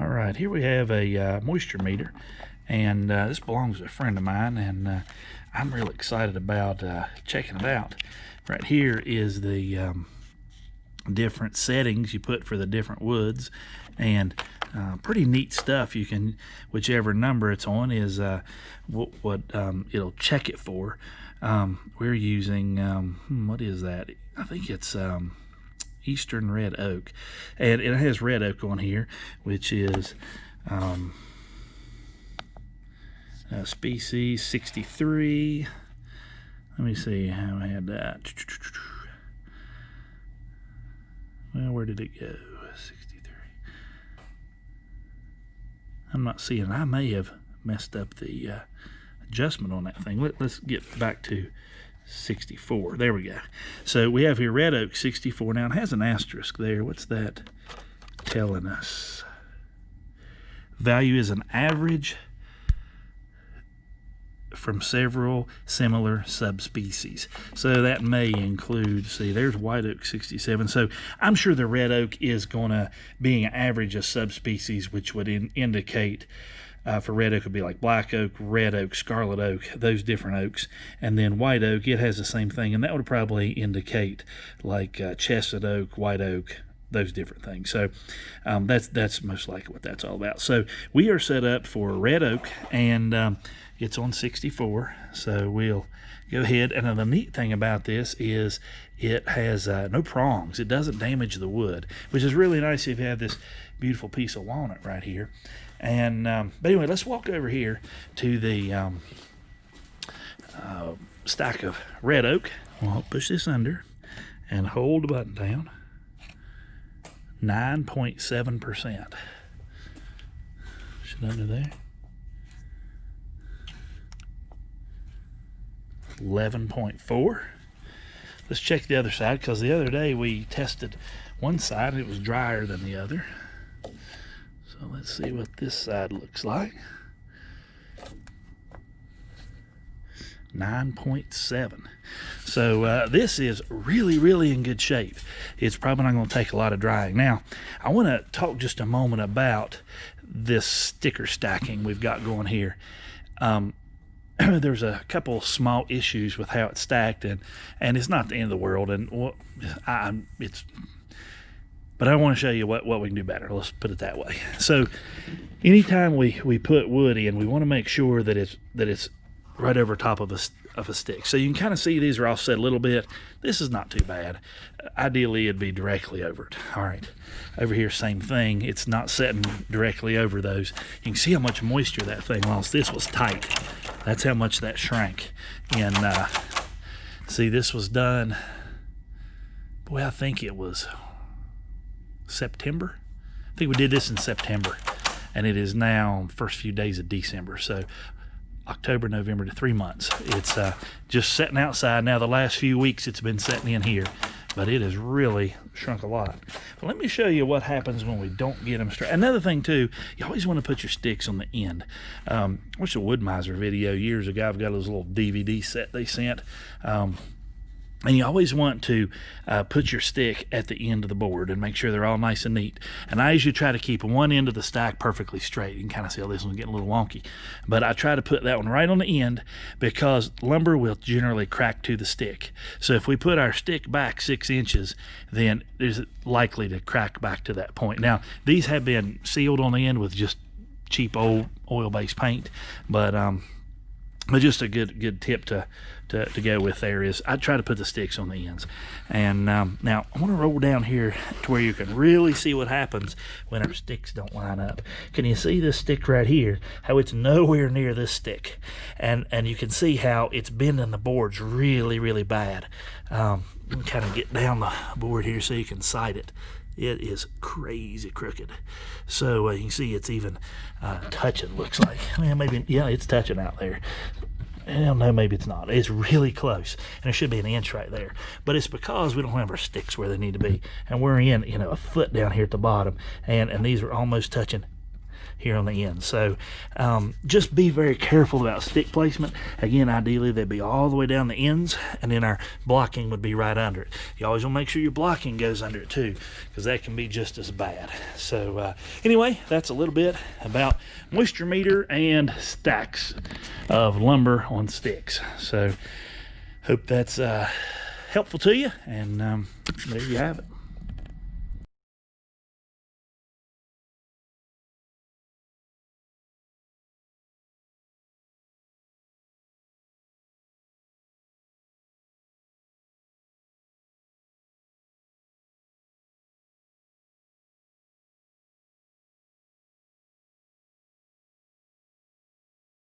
All right, here we have a moisture meter, and this belongs to a friend of mine, and I'm really excited about checking it out. Right here is the different settings you put for the different woods, and pretty neat stuff. You can, whichever number it's on is what it'll check it for. We're using what is that? I think it's Eastern red oak, and it has red oak on here, which is species 63. Let me see how I had that. Well, where did it go? 63. I'm not seeing it. I may have messed up the adjustment on that thing. Let's get back to 64. There we go. So we have here red oak 64. Now it has an asterisk there. What's that telling us? Value is an average from several similar subspecies. So that may include, see, there's white oak 67. So I'm sure the red oak is going to be an average of subspecies, which would indicate for red oak would be like black oak, red oak, scarlet oak, those different oaks. And then white oak, it has the same thing, and that would probably indicate like chestnut oak, white oak, those different things. So that's most likely what that's all about. So we are set up for red oak, and it's on 64. So we'll go ahead. And the neat thing about this is it has no prongs. It doesn't damage the wood, which is really nice if you have this beautiful piece of walnut right here. And but anyway, let's walk over here to the stack of red oak. We'll push this under and hold the button down. 9.7%. Should under there. 11.4. Let's check the other side, because the other day we tested one side and it was drier than the other. So let's see what this side looks like. 9.7. So this is really in good shape. It's probably not going to take a lot of drying. Now, I want to talk just a moment about this sticker stacking we've got going here. There's a couple small issues with how it's stacked, and it's not the end of the world, and but I want to show you what we can do better. Let's put it that way. So anytime we put wood in, we want to make sure that it's right over top of a stick. So you can kind of see these are offset a little bit. This is not too bad. Ideally, it'd be directly over it. All right, over here, same thing. It's not setting directly over those. You can see how much moisture that thing lost. This was tight. That's how much that shrank. And see, this was done, boy, I think it was September. I think we did this in September, and it is now first few days of December. So October, November, to 3 months. It's just sitting outside. Now the last few weeks it's been sitting in here, but it has really shrunk a lot. But let me show you what happens when we don't get them straight. Another thing too, you always want to put your sticks on the end. I watched a Wood Miser video years ago. I've got this little DVD set they sent. And you always want to put your stick at the end of the board and make sure they're all nice and neat. And I usually try to keep one end of the stack perfectly straight. You can kind of see how this one's getting a little wonky. But I try to put that one right on the end, because lumber will generally crack to the stick. So if we put our stick back 6 inches, then it's likely to crack back to that point. Now, these have been sealed on the end with just cheap old oil-based paint, but just a good tip to go with there is I try to put the sticks on the ends. And now I want to roll down here to where you can really see what happens when our sticks don't line up. Can you see this stick right here? How it's nowhere near this stick, and you can see how it's bending the boards really bad. Kind of get down the board here so you can sight it. It is crazy crooked. So you can see it's even touching, looks like. Well, maybe, yeah, it's touching out there. I don't know, maybe it's not. It's really close, and it should be an inch right there. But it's because we don't have our sticks where they need to be, and we're in, a foot down here at the bottom, and these are almost touching. here on the end. So just be very careful about stick placement. Again, ideally they'd be all the way down the ends, and then our blocking would be right under it. You always want to make sure your blocking goes under it too, because that can be just as bad. So anyway, that's a little bit about moisture meter and stacks of lumber on sticks. So hope that's helpful to you, and there you have it.